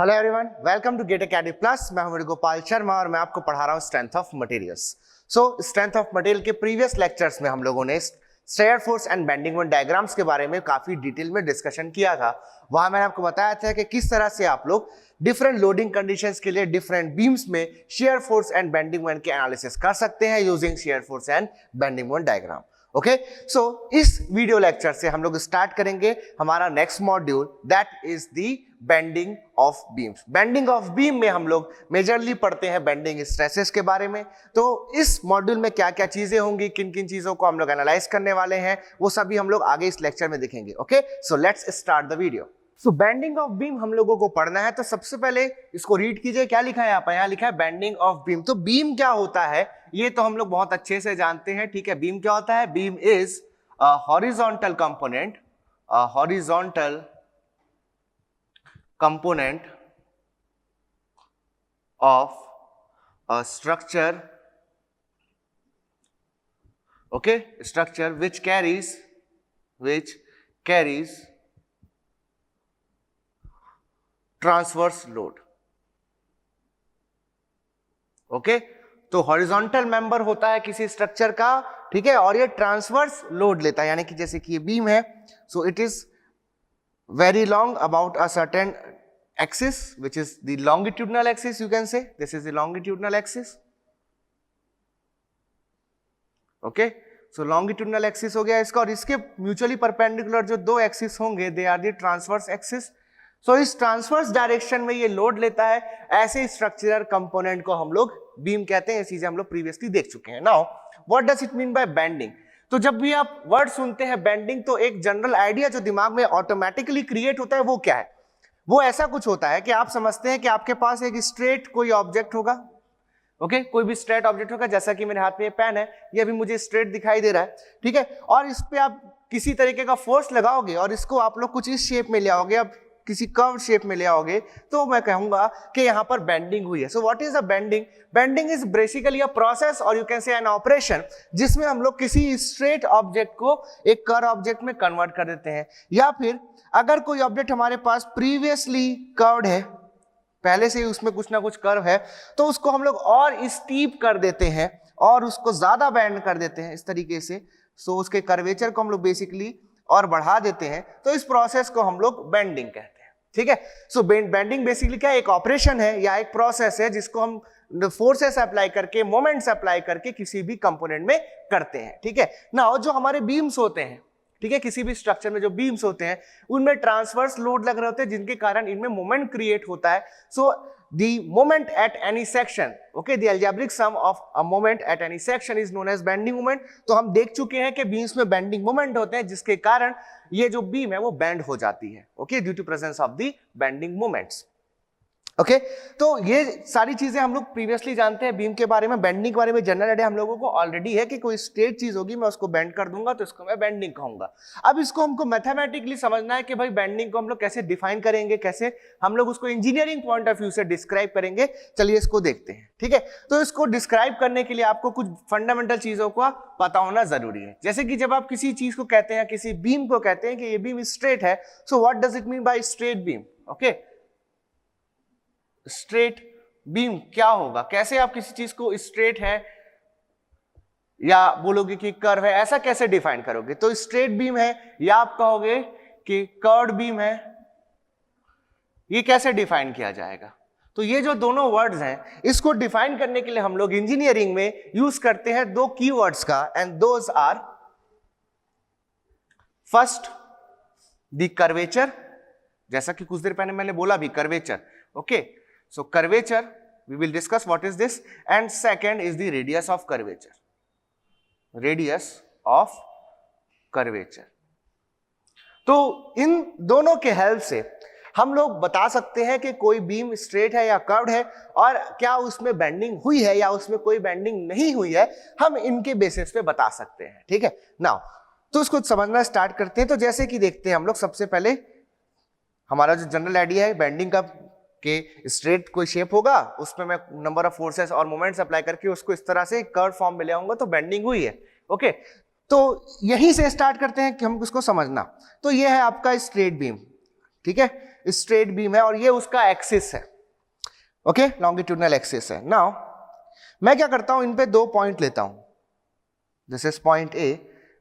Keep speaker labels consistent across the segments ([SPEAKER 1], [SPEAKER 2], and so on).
[SPEAKER 1] Hello everyone, welcome to gate academy plus. मैं हूं गोपाल शर्मा और मैं आपको पढ़ा रहा हूं strength of materials. Strength of material के प्रीवियस लेक्चर्स में हम लोगों ने shear force and bending moment diagrams के बारे में काफी डिटेल में डिस्कशन किया था। वहां मैंने आपको बताया था कि किस तरह से आप लोग डिफरेंट लोडिंग कंडीशंस के लिए डिफरेंट बीम्स में shear force and bending moment के एनालिसिस कर सकते हैं using shear force and bending moment diagram. Okay, so इस वीडियो लेक्चर से हम लोग स्टार्ट करेंगे हमारा next module, that is the bending of beams. Bending of beam में हम लोग मेजरली पढ़ते हैं बेंडिंग स्ट्रेसेस के बारे में। तो इस मॉड्यूल में क्या क्या चीजें होंगी, किन किन चीजों को हम लोग एनालाइज करने वाले हैं, वो सभी हम लोग आगे इस लेक्चर में देखेंगे। Okay, so let's start the video. So bending of beam हम लोगों को पढ़ना है, तो सबसे पहले इसको रीड कीजिए। क्या लिखा है यहाँ पर? यहाँ लिखा है बेंडिंग ऑफ बीम। तो बीम क्या होता है ये तो हम लोग बहुत अच्छे से जानते हैं, ठीक है। बीम क्या होता है? Beam is a horizontal component, horizontal component of a structure, okay, structure which carries transverse load, okay। तो हॉरिजॉन्टल मेंबर होता है किसी स्ट्रक्चर का, ठीक है, और ये ट्रांसवर्स लोड लेता है, यानी कि जैसे कि ये बीम है, so it is very long about a certain axis, which is the longitudinal axis, you can say this is the longitudinal axis, okay। so longitudinal axis हो गया इसका, और इसके म्यूचुअली परपेंडिकुलर जो दो एक्सिस होंगे they are the transverse axis. So इस transverse direction में ये लोड लेता है, ऐसे स्ट्रक्चरल कंपोनेंट को हम लोग बीम कहते हैं। ये चीजें हम लोग प्रीवियसली देख चुके हैं। Now what does it mean by bending? तो जब भी आप वर्ड सुनते हैं बेंडिंग, तो एक जनरल आइडिया जो दिमाग में ऑटोमेटिकली क्रिएट होता है वो क्या है? वो ऐसा कुछ होता है कि आप समझते हैं कि आपके पास एक स्ट्रेट कोई ऑब्जेक्ट होगा, ओके, कोई भी स्ट्रेट ऑब्जेक्ट होगा, जैसा कि मेरे हाथ में ये पेन है, ये अभी मुझे स्ट्रेट दिखाई दे रहा है, ठीक है, और इस पे आप किसी तरीके का फोर्स लगाओगे और इसको आप लोग कुछ इस शेप में ले आओगे, अब किसी कर्व शेप में ले आओगे, तो मैं कहूंगा कि यहां पर बेंडिंग हुई है। So what is a bending? Bending is basically a process और you can say an operation, जिसमें हम लोग किसी स्ट्रेट ऑब्जेक्ट को एक कर्व ऑब्जेक्ट में कन्वर्ट कर देते हैं, या फिर अगर कोई ऑब्जेक्ट हमारे पास प्रीवियसली कर्व्ड है, पहले से ही उसमें कुछ ना कुछ कर्व है, तो उसको हम लोग और स्टीप कर देते हैं और उसको ज्यादा बेंड कर देते हैं इस तरीके से। सो उसके कर्वेचर को हम लोग बेसिकली और बढ़ा देते हैं, तो इस प्रोसेस को हम लोग बेंडिंग कहते हैं, ठीक है। सो बेंडिंग बेसिकली क्या, एक ऑपरेशन है या एक प्रोसेस है जिसको हम फोर्सेस अप्लाई करके, मोमेंट्स अप्लाई करके किसी भी कंपोनेंट में करते हैं, ठीक है ना। जो हमारे बीम्स होते हैं, ठीक है, किसी भी स्ट्रक्चर में जो बीम्स होते हैं उनमें ट्रांसवर्स लोड लग रहे होते हैं, जिनके कारण इनमें मोमेंट क्रिएट होता है। सो the moment at any section, okay, the algebraic sum of a moment at any section is known as bending moment। तो हम देख चुके हैं कि बीम्स में बेंडिंग मोमेंट होते हैं, जिसके कारण ये जो बीम है वो बेंड हो जाती है, okay, due to presence of the bending moments, okay. तो ये सारी चीजें हम लोग प्रीवियसली जानते हैं बीम के बारे में। बेंडिंग के बारे में जनरल आइडिया हम लोगों को ऑलरेडी है कि कोई स्ट्रेट चीज होगी, मैं उसको बेंड कर दूंगा तो इसको मैं बेंडिंग कहूंगा। अब इसको हमको मैथमेटिकली समझना है कि भाई बेंडिंग को हम लोग कैसे डिफाइन करेंगे, कैसे हम लोग उसको इंजीनियरिंग पॉइंट ऑफ व्यू से डिस्क्राइब करेंगे। चलिए इसको देखते हैं, ठीक है। तो इसको डिस्क्राइब करने के लिए आपको कुछ फंडामेंटल चीजों का पता होना जरूरी है। जैसे कि जब आप किसी चीज को कहते हैं, किसी बीम को कहते हैं कि ये बीम स्ट्रेट है, so what does it mean by straight beam? Okay, straight beam क्या होगा? कैसे आप किसी चीज को स्ट्रेट है या बोलोगे कि कर्व है, ऐसा कैसे डिफाइन करोगे? तो स्ट्रेट बीम है या आप कहोगे कि कर्व्ड बीम है, ये कैसे डिफाइन किया जाएगा? तो ये जो दोनों वर्ड्स हैं, इसको डिफाइन करने के लिए हम लोग इंजीनियरिंग में यूज करते हैं दो कीवर्ड्स का, and those are first the curvature, जैसा कि कुछ देर पहले मैंने बोला भी, curvature, okay. So curvature, we will discuss what is this, and second is the radius of curvature. Radius of curvature. तो इन दोनों के हेल्प से हम लोग बता सकते हैं कि कोई बीम स्ट्रेट है या कर्व्ड है, और क्या उसमें बेंडिंग हुई है या उसमें कोई बेंडिंग नहीं हुई है, हम इनके बेसिस पे बता सकते हैं, ठीक है। नाउ तो उसको समझना स्टार्ट करते हैं। तो जैसे कि देखते हैं हम लोग, सबसे पहले हमारा जो जनरल आइडिया है बेंडिंग का, कि स्ट्रेट कोई शेप होगा, उसमें मैं नंबर ऑफ फोर्सेस और मोमेंट्स अप्लाई करके उसको इस तरह से कर्व फॉर्म में ले आऊंगा, तो बेंडिंग हुई है, ओके। तो यहीं से स्टार्ट करते हैं कि हम उसको समझना। तो ये है आपका स्ट्रेट बीम, ठीक है। स्ट्रेट बीम है और ये उसका एक्सिस है, ओके, लॉन्गिट्यूडनल एक्सिस है। नाउ मैं क्या करता हूं, इन पे 2 पॉइंट लेता हूं, this is point A,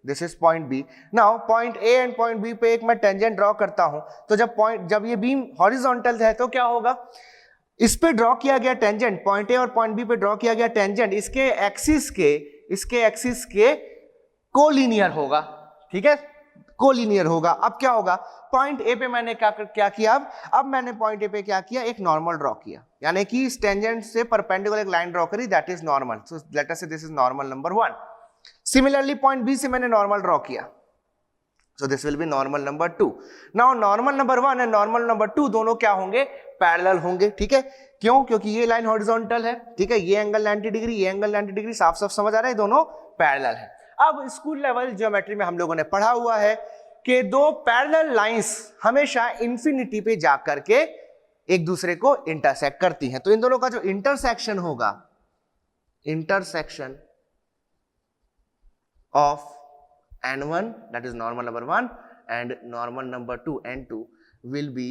[SPEAKER 1] this is point B. Now point A and point B पे एक मैं टेंजेंट ड्रॉ करता हूं, तो जब ये बीम हॉरिजॉन्टल है तो क्या होगा, इस पे ड्रॉ किया गया टेंजेंट, पॉइंट ए और पॉइंट बी पे ड्रॉ किया गया टेंजेंट इसके एक्सिस के कोलिनियर होगा, ठीक है, कोलिनियर होगा। अब क्या होगा, पॉइंट ए पे मैंने क्या किया, अब मैंने पॉइंट ए पे क्या किया, एक नॉर्मल ड्रॉ किया, यानी कि इस टेंजेंट से परपेंडिकुलर एक लाइन ड्रॉ करी, that is normal. So let us say this is normal number 1। Similarly point B से मैंने नॉर्मल ड्रॉ किया, so this will be normal number 2। Now normal number 1 and normal number 2 दोनों क्या होंगे, parallel होंगे, ठीक है। क्यों, क्योंकि ये लाइन हॉरिजॉन्टल है, ठीक है, ये एंगल 90 डिग्री, ये एंगल 90 डिग्री, साफ साफ समझ आ रहा है, दोनों पैरेलल है। अब स्कूल लेवल ज्योमेट्री में हम लोगों ने पढ़ा हुआ है कि 2 पैरेलल लाइंस हमेशा इंफिनिटी पे जाकर के एक दूसरे को इंटरसेक्ट करती हैं, तो इन दोनों का जो इंटरसेक्शन होगा, intersection of n1 that is normal number 1 and normal number 2 n2 will be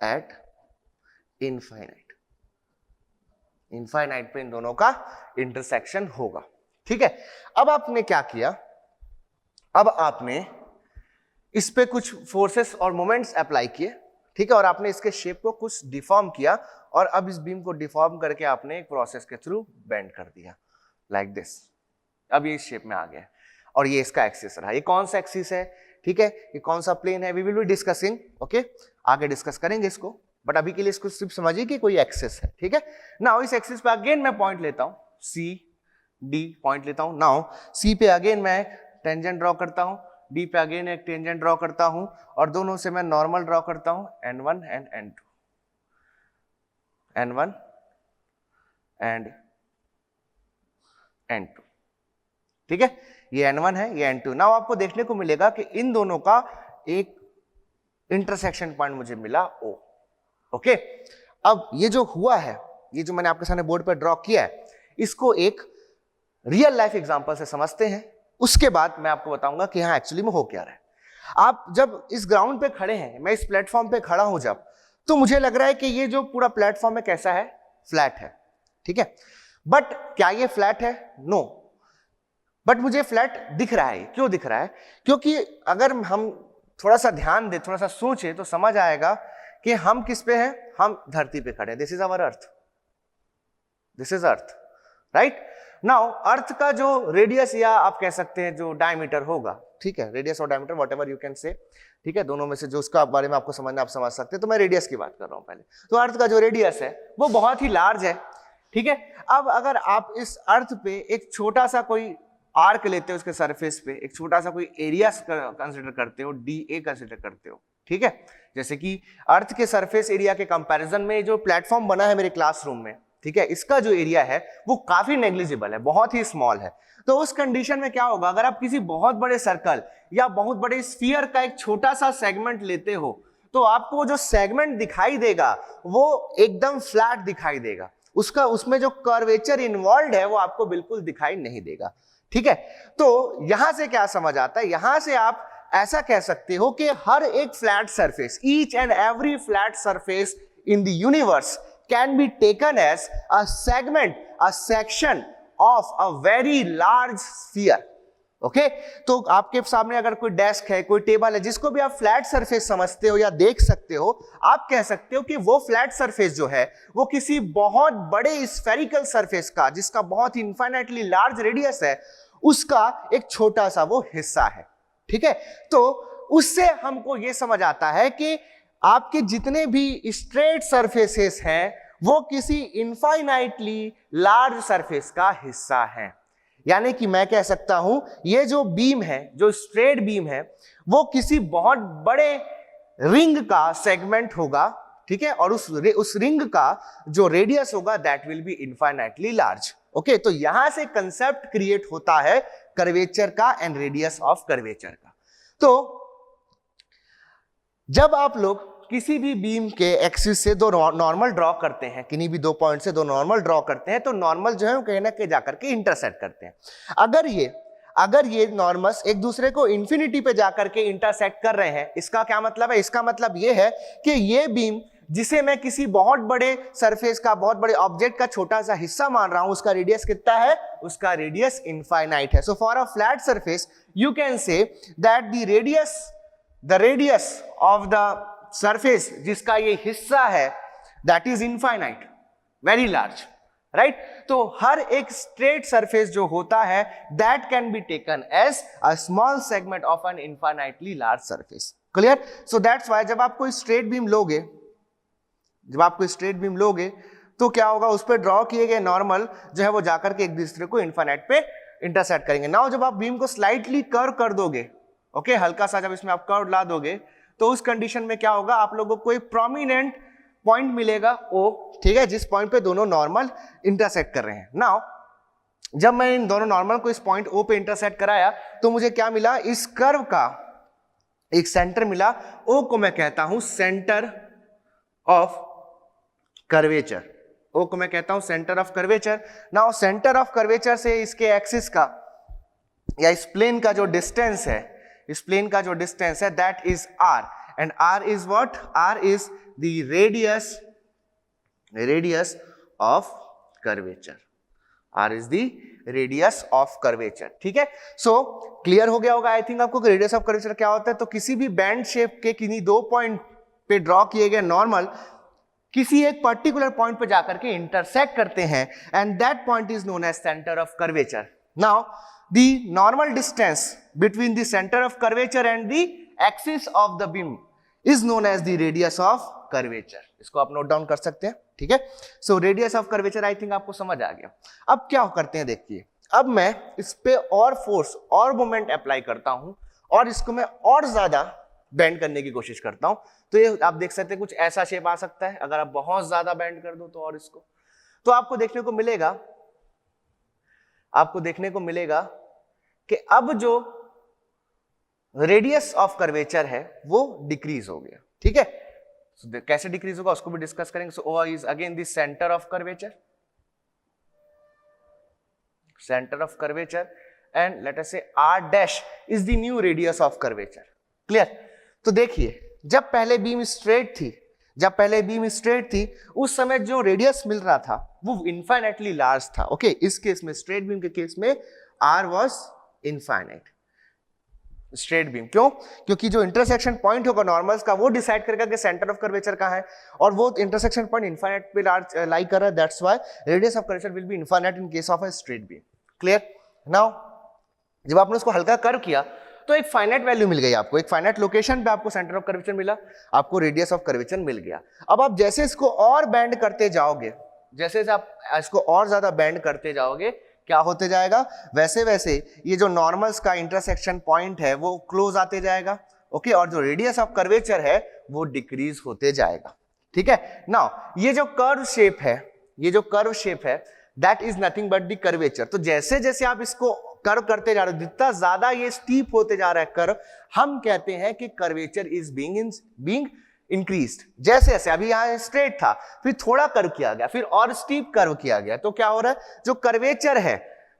[SPEAKER 1] at infinite पे इन दोनों का इंटरसेक्शन होगा, ठीक है। अब आपने क्या किया, अब आपने इस पे कुछ फोर्सेस और मोमेंट्स अप्लाई किए, ठीक है, और आपने इसके शेप को कुछ डिफॉर्म किया और अब इस बीम को डिफॉर्म करके आपने एक प्रोसेस के थ्रू बेंड कर दिया लाइक दिस। अब ये इस शेप में आ गया और ये इसका एक्सिस रहा। ये कौन सा एक्सिस है, ठीक है, ये कौन सा प्लेन है, we will be discussing, okay, आगे डिस्कस करेंगे इसको, बट अभी के लिए इसको सिर्फ समझिए कि कोई एक्सिस है, ठीक है। नाउ इस एक्सिस पे अगेन मैं पॉइंट लेता हूं, सी डी पॉइंट लेता हूं। नाउ सी पे अगेन मैं टेंजेंट ड्रॉ करता हूं, डी पे अगेन एक टेंजेंट ड्रॉ करता हूं और दोनों से मैं नॉर्मल ड्रॉ करता हूं, n1 and n2, n1 and n2, ठीक है, ये n1 है, ये n2। नाउ आपको देखने को मिलेगा कि इन दोनों का एक इंटरसेक्शन पॉइंट मुझे मिला O, ओके। अब ये जो हुआ है, ये जो मैंने आपके सामने बोर्ड पर ड्रॉ किया है, इसको एक रियल लाइफ एग्जांपल से समझते हैं, उसके बाद मैं आपको बताऊंगा कि हाँ एक्चुअली में हो क्या रहा है। आप जब इस ग्राउंड पे खड़े हैं, मैं इस प्लेटफॉर्म पे खड़ा हूं जब, तो मुझे लग रहा है कि ये जो पूरा प्लेटफॉर्म है कैसा है, फ्लैट है, ठीक है, बट क्या ये फ्लैट है, नो, बट मुझे फ्लैट दिख रहा है। क्यों दिख रहा है, क्योंकि अगर हम थोड़ा सा ध्यान दें, थोड़ा सा सोचें तो समझ आएगा कि हम किस पे हैं, हम धरती पे खड़े हैं, this is our earth, this is earth, right. Now earth का जो रेडियस या आप कह सकते हैं जो डायमीटर होगा, ठीक है, रेडियस और डायमीटर व्हाटएवर यू कैन से, ठीक है, दोनों में से जो उसका बारे में आपको समझना आप समझ सकते हैं, तो मैं रेडियस की बात कर रहा हूं पहले। तो अर्थ का जो रेडियस है वो बहुत ही लार्ज है, ठीक है। अब अगर आप इस अर्थ पे एक छोटा सा कोई आर्क लेते हो, उसके सरफेस पे एक छोटा सा कोई एरिया कंसिडर करते हो, DA कंसिडर करते हो, ठीक है, जैसे कि अर्थ के सरफेस एरिया के कंपैरिजन में जो प्लेटफॉर्म बना है मेरे क्लासरूम में, ठीक है, इसका जो एरिया है वो काफी नेग्लिजिबल है, बहुत ही स्मॉल है। तो उस कंडीशन में क्या होगा, अगर आप किसी बहुत बड़े सर्कल या बहुत बड़े स्फीयर का एक छोटा सा सेगमेंट लेते हो, तो आपको जो सेगमेंट दिखाई देगा वो एकदम फ्लैट दिखाई देगा, उसमें जो कर्वेचर इन्वॉल्व है वो आपको बिल्कुल दिखाई नहीं देगा, ठीक है। तो यहां से क्या समझ आता है, यहां से आप ऐसा कह सकते हो कि हर एक flat surface, each and every flat surface in the universe can be taken as a segment, a section of a very large sphere, okay? तो आपके सामने अगर कोई डेस्क है, कोई टेबल है, जिसको भी आप फ्लैट सरफेस समझते हो या देख सकते हो, आप कह सकते हो कि वो फ्लैट सरफेस जो है वो किसी बहुत बड़े स्फेरिकल सरफेस का, जिसका बहुत ही इनफाइनाइटली लार्ज रेडियस है, उसका एक छोटा सा वो हिस्सा है, ठीक है। तो उससे हमको ये समझ आता है कि आपके जितने भी स्ट्रेट सरफेसेस हैं वो किसी इनफाइनाइटली लार्ज सरफेस का हिस्सा है। यानी कि मैं कह सकता हूं ये जो बीम है, जो स्ट्रेट बीम है, वो किसी बहुत बड़े रिंग का सेगमेंट होगा, ठीक है, और उस रिंग का जो रेडियस होगा that will be infinitely large, okay. तो यहां से कंसेप्ट क्रिएट होता है कर्वेचर का एंड रेडियस ऑफ कर्वेचर का। तो जब आप लोग किसी भी बीम के एक्सिस से दो नॉर्मल ड्रॉ करते हैं, किन्हीं भी 2 पॉइंट से 2 नॉर्मल ड्रॉ करते हैं, तो नॉर्मल जो है वो कहीं ना कहीं जाकर के इंटरसेक्ट करते हैं। अगर ये नॉर्मल्स एक दूसरे को इंफिनिटी पे जाकर के इंटरसेक्ट कर रहे हैं, इसका क्या मतलब है? इसका मतलब ये है कि ये बीम जिसे मैं किसी बहुत बड़े सरफेस का, बहुत बड़े ऑब्जेक्ट का छोटा सा हिस्सा मान रहा हूं, उसका रेडियस कितना है? उसका रेडियस इनफाइनाइट है. So for a flat surface you can say that the radius of the surface जिसका ये हिस्सा है that is infinite, very large, right? तो हर एक स्ट्रेट सरफेस जो होता है that can be taken as a small segment of an infinitely large surface. Clear? So that's why जब आप कोई स्ट्रेट बीम लोगे, तो क्या होगा? उस पर ड्रॉ किए गए नॉर्मल जो है वो जाकर के एक दूसरे को इनफाइनाइट पे इंटरसेक्ट करेंगे. नाउ जब आप बीम को स्लाइटली कर्व कर दोगे, ओके, हल्का सा जब इसमें आप कर्व ला दोगे, तो उस कंडीशन में क्या होगा? आप लोगों को एक प्रोमिनेंट पॉइंट मिलेगा O, ठीक है, जिस पॉइंट पे दोनों नॉर्मल इंटरसेक्ट कर रहे हैं. नाउ जब मैं इन दोनों नॉर्मल को इस पॉइंट O पे इंटरसेक्ट कराया तो मुझे क्या मिला? इस कर्व का एक सेंटर मिला. O को मैं कहता हूं सेंटर ऑफ कर्वेचर. O को मैं कहता हूं centre of curvature. Now centre of curvature से इसके एक्सिस का या इस प्लेन का जो डिस्टेंस है, that is R. And R is what? R is the radius of curvature. R is the radius of curvature. ठीक है? So क्लियर हो गया होगा आई थिंक आपको कि रेडियस ऑफ कर्वेचर क्या होता है. तो किसी भी बैंड शेप के किन्हीं दो पॉइंट पे ड्रॉ किए गए नॉर्मल किसी एक पर्टिकुलर पॉइंट पे जाकर के इंटरसेक्ट करते हैं and that point is known as centre of curvature. Now the normal distance between the centre of curvature and the axis of the beam is known as the radius of curvature. इसको आप note down कर सकते हैं. ठीक है? So radius of curvature I think आपको समझ आ गया. अब क्या करते हैं देखिए, अब मैं इस पे और फोर्स और मोमेंट अप्लाई करता हूं और इसको मैं और ज्यादा बेंड करने की कोशिश करता हूं. तो ये आप देख सकते हैं कुछ ऐसा शेप आ सकता है. अगर आप बहुत ज्यादा बेंड कर दो तो और इसको, तो आपको देखने को मिलेगा कि अब जो रेडियस ऑफ कर्वेचर है वो डिक्रीज हो गया. ठीक है? so, कैसे डिक्रीज होगा उसको भी डिस्कस करेंगे. सो O is again the centre of curvature and let us से R dash is the new radius of curvature. Clear? तो देखिए, जब पहले बीम स्ट्रेट थी उस समय जो रेडियस मिल रहा था वो इनफाइनाइटली लार्ज था. ओके, इस केस में, स्ट्रेट बीम के केस में R was infinite. Straight beam क्यों? क्योंकि जो इंटरसेक्शन पॉइंट होगा नॉर्मल्स का वो डिसाइड करेगा कि सेंटर ऑफ कर्वेचर कहां है, और वो इंटरसेक्शन पॉइंट इनफाइनाइट पे लाई कर रहा है. That's why radius of curvature will be infinite in case of a straight beam. Clear? Now जब आपने उसको हल्का कर्व किया तो एक फाइनाइट वैल्यू मिल गई आपको, एक फाइनाइट लोकेशन पे आपको सेंटर ऑफ कर्वेचर मिला, आपको रेडियस ऑफ कर्वेचर मिल गया. अब आप जैसे इसको और बेंड करते जाओगे, क्या होते जाएगा? वैसे वैसे ये जो नॉर्मल्स का इंटरसेक्शन पॉइंट है वो क्लोज आते जाएगा. ओके, और जो रेडियस ऑफ कर्वेचर है वो डिक्रीज होते जाएगा. ठीक है? नाउ ये जो कर्व शेप है that is nothing but the curvature. तो जैसे जैसे आप इसको कर्व करते जा रहे हो, जितना ज्यादा ये स्टीप होते जा रहा है कर्व, हम कहते हैं कि कर्वेचर इज बीइंग इंक्रीज्ड. जैसे जैसे अभी यहां स्ट्रेट था, फिर थोड़ा कर्व किया गया, फिर और स्टीप कर्व किया गया, तो क्या हो रहा है? जो कर्वेचर है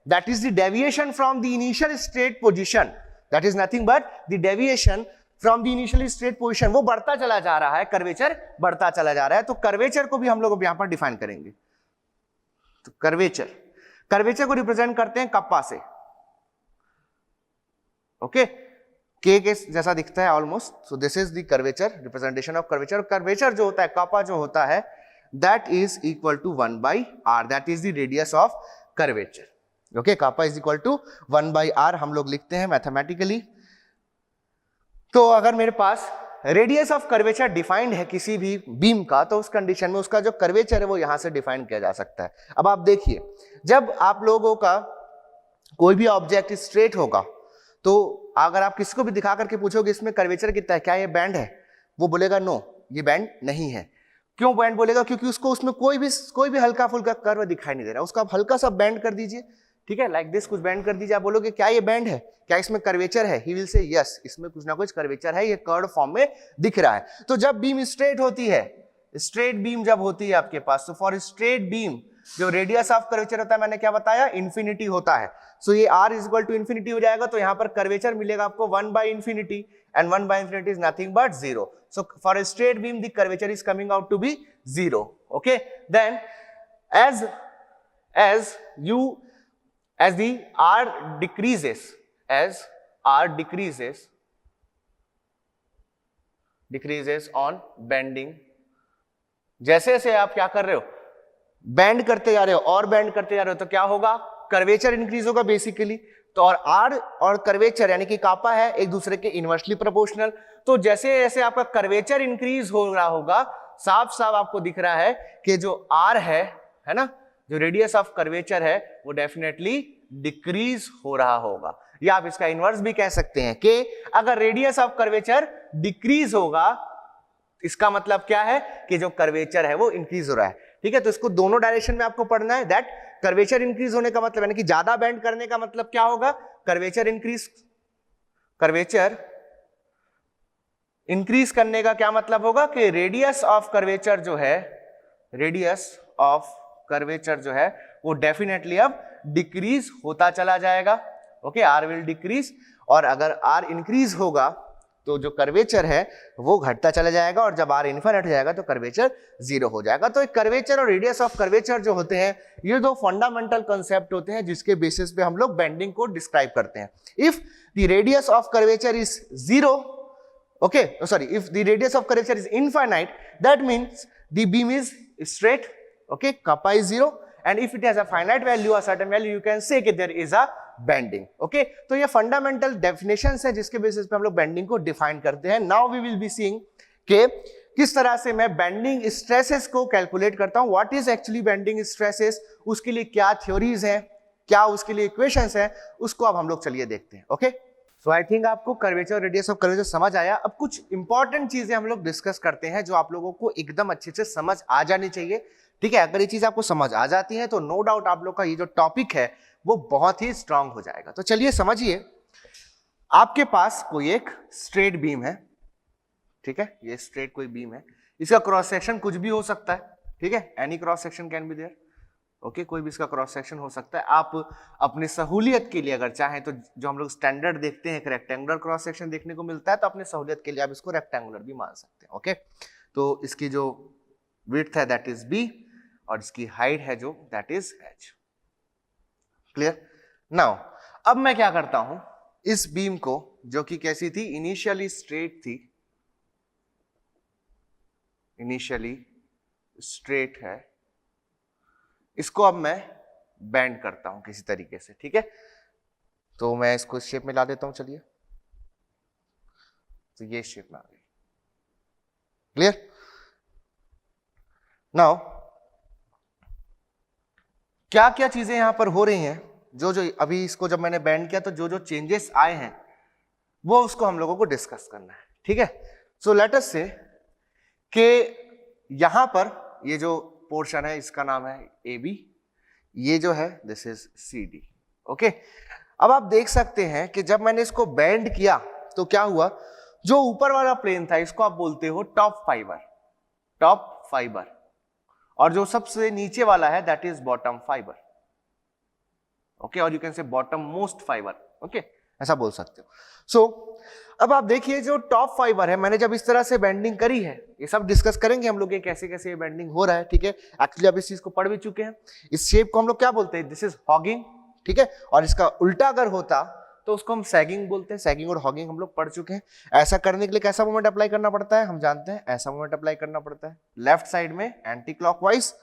[SPEAKER 1] that is the deviation from the initial straight position, that is nothing but the deviation from the initial straight position. वो बढ़ता चला जा रहा है, कर्वेचर बढ़ता चला जा रहा है. तो कर्वेचर को भी हम लोग यहां पर डिफाइन करेंगे. तो कर्वेचर को रिप्रेजेंट करते हैं कप्पा से. ओके, के जैसा दिखता है almost. So this is the curvature, representation of curvature. Curvature जो होता है, कापा जो होता है, that is equal to 1/r, that is the radius of curvature. Okay, kappa is equal to 1/r हम लोग लिखते हैं मैथमेटिकली. तो अगर मेरे पास रेडियस ऑफ कर्वेचर डिफाइंड है किसी भी बीम का, तो उस कंडीशन में उसका जो कर्वेचर है वो यहां से डिफाइन किया जा सकता है. अब आप देखिए, जब आप लोगों का कोई भी ऑब्जेक्ट स्ट्रेट होगा तो अगर आप किसी को भी दिखा करके पूछोगे इसमें कर्वेचर कितना है, क्या ये बैंड है, वो बोलेगा नो, ये बैंड नहीं है. क्यों बैंड बोलेगा? क्योंकि उसको उसमें कोई भी हल्का फुल्का कर्व दिखाई नहीं दे रहा. उसका आप हल्का सा बैंड कर दीजिए, ठीक है, लाइक दिस, कुछ बैंड कर दीजिए. आप बोलोगे क्या ये बैंड है, क्या इसमें कर्वेचर है? ही विल से यस, इसमें कुछ ना कुछ कर्वेचर है, ये कर्व फॉर्म में दिख रहा है. तो जब बीम स्ट्रेट होती है, स्ट्रेट बीम जब होती है आपके पास, तो फॉर स्ट्रेट बीम जो रेडियस ऑफ कर्वेचर होता है मैंने क्या बताया, इन्फिनिटी होता है। सो ये r is equal to infinity हो जाएगा, तो यहाँ पर कर्वेचर मिलेगा आपको 1 by infinity, and 1 by infinity is nothing but 0. So for a straight beam the curvature is coming out to be 0. Okay, then as the r decreases, as r decreases on bending, जैसे जैसे आप क्या कर रहे हो, bend करते जा रहे हो और बेंड करते जा रहे हो, तो क्या होगा, कर्वेचर इंक्रीज होगा बेसिकली। तो और आर और कर्वेचर यानी कि कापा है एक दूसरे के इनवर्सली प्रोपोर्शनल। तो जैसे जैसे आपका कर्वेचर इंक्रीज हो रहा होगा, साफ साफ आपको दिख रहा है कि जो आर है ना, जो रेडियस ऑफ कर्वेचर है वो डेफिनेटली डिक्रीज हो रहा होगा। या आप इसका इनवर्स भी कह सकते हैं कि अगर रेडियस ऑफ कर्वेचर डिक्रीज होगा, इसका मतलब क्या है कि जो कर्वेचर है वो इंक्रीज हो रहा है। ठीक है, तो इसको दोनों डायरेक्शन में आपको पढ़ना है। दैट कर्वेचर इंक्रीज होने का मतलब यानी कि ज्यादा बेंड करने का मतलब क्या होगा, कर्वेचर इंक्रीज करने का क्या मतलब होगा कि रेडियस ऑफ कर्वेचर जो है वो डेफिनेटली अब डिक्रीज होता चला जाएगा। ओके, आर विल डिक्रीज, और अगर आर इंक्रीज होगा तो जो कर्वेचर है वो घटता चला जाएगा, और जब आर इन्फिनिट हो जाएगा तो कर्वेचर 0 हो जाएगा। तो एक कर्वेचर और रेडियस ऑफ कर्वेचर जो होते हैं ये दो फंडामेंटल कंसेप्ट होते हैं जिसके बेसिस पे हम लोग बेंडिंग को डिस्क्राइब करते हैं। If the radius of curvature is 0, okay, sorry, if the radius of curvature is infinite, that means the beam is straight. Okay, kappa is 0, and if it has a finite value, a certain value, you can say that there is a bending. Okay, तो ये fundamental definitions है जिसके basis पे हम लोग bending को define करते हैं। Now we will be seeing कि किस तरह से मैं बेंडिंग स्ट्रेसेस को कैलकुलेट करता हूं, what is actually bending stresses, उसके लिए क्या थ्योरीज हैं, क्या उसके लिए इक्वेशंस हैं, उसको अब हम लोग चलिए देखते हैं। ओके, सो आई थिंक आपको कर्वेचर रेडियस ऑफ कर्वेचर समझ आया। अब कुछ इंपॉर्टेंट चीजें हम लोग डिस्कस करते हैं जो आप लोगों को एकदम अच्छे से समझ आ जानी चाहिए। ठीक है, अगर ये चीज आपको समझ आ जाती है तो नो डाउट आप लोग का ये जो टॉपिक है वो बहुत ही स्ट्रांग हो जाएगा। तो चलिए समझिए, आपके पास कोई एक स्ट्रेट बीम है। ठीक है, ये स्ट्रेट कोई बीम है, इसका क्रॉस सेक्शन कुछ भी हो सकता है। ठीक है, any cross section can be there. Okay, कोई भी इसका क्रॉस सेक्शन हो सकता है। आप अपनी सहूलियत के लिए अगर चाहें तो जो हम लोग स्टैंडर्ड देखते हैं एक रेक्टेंगुलर क्रॉस सेक्शन देखने को मिलता है, तो अपनी सहूलियत के लिए आप इसको रेक्टेंगुलर भी मान सकते हैं। ओके, तो इसकी जो विड्थ है दैट इज बी, और इसकी हाइट है जो that is H. Clear? Now अब मैं क्या करता हूं, इस बीम को जो कि कैसी थी, इनिशियली स्ट्रेट थी, इनिशियली स्ट्रेट है, इसको अब मैं बेंड करता हूं किसी तरीके से। ठीक है, तो मैं इसको इस शेप में ला देता हूं। चलिए, तो ये शेप में आ गई। क्लियर? नाउ क्या क्या चीजें यहां पर हो रही हैं, जो अभी इसको जब मैंने बेंड किया तो जो जो चेंजेस आए हैं वो उसको हम लोगों को डिस्कस करना है। ठीक है, सो लेट अस से कि यहां पर ये जो पोर्शन है इसका नाम है ए बी, ये जो है this is C D. Okay, अब आप देख सकते हैं कि जब मैंने इसको बेंड किया तो क्या हुआ, जो ऊपर वाला प्लेन था इसको आप बोलते हो टॉप फाइबर, और जो सबसे नीचे वाला है that is bottom fibre. Okay, और you can say bottom most fibre. Okay, ऐसा बोल सकते हो। सो अब आप देखिए जो टॉप फाइबर है, मैंने जब इस तरह से बेंडिंग करी है, ये सब डिस्कस करेंगे हम लोग ये कैसे कैसे ये बेंडिंग हो रहा है। ठीक है, एक्चुअली अब इस चीज को पढ़ भी चुके हैं। इस शेप को हम लोग क्या बोलते हैं, दिस इज हॉगिंग। ठीक है, और इसका उल्टा अगर होता तो उसको हम सैगिंग बोलते हैं। सैगिंग और हॉगिंग हम लोग पढ़ चुके हैं। ऐसा करने के लिए कैसा मोमेंट अप्लाई करना पड़ता है, हम जानते हैं, ऐसा मोमेंट अप्लाई करना पड़ता है। लेफ्ट साइड में anti clockwise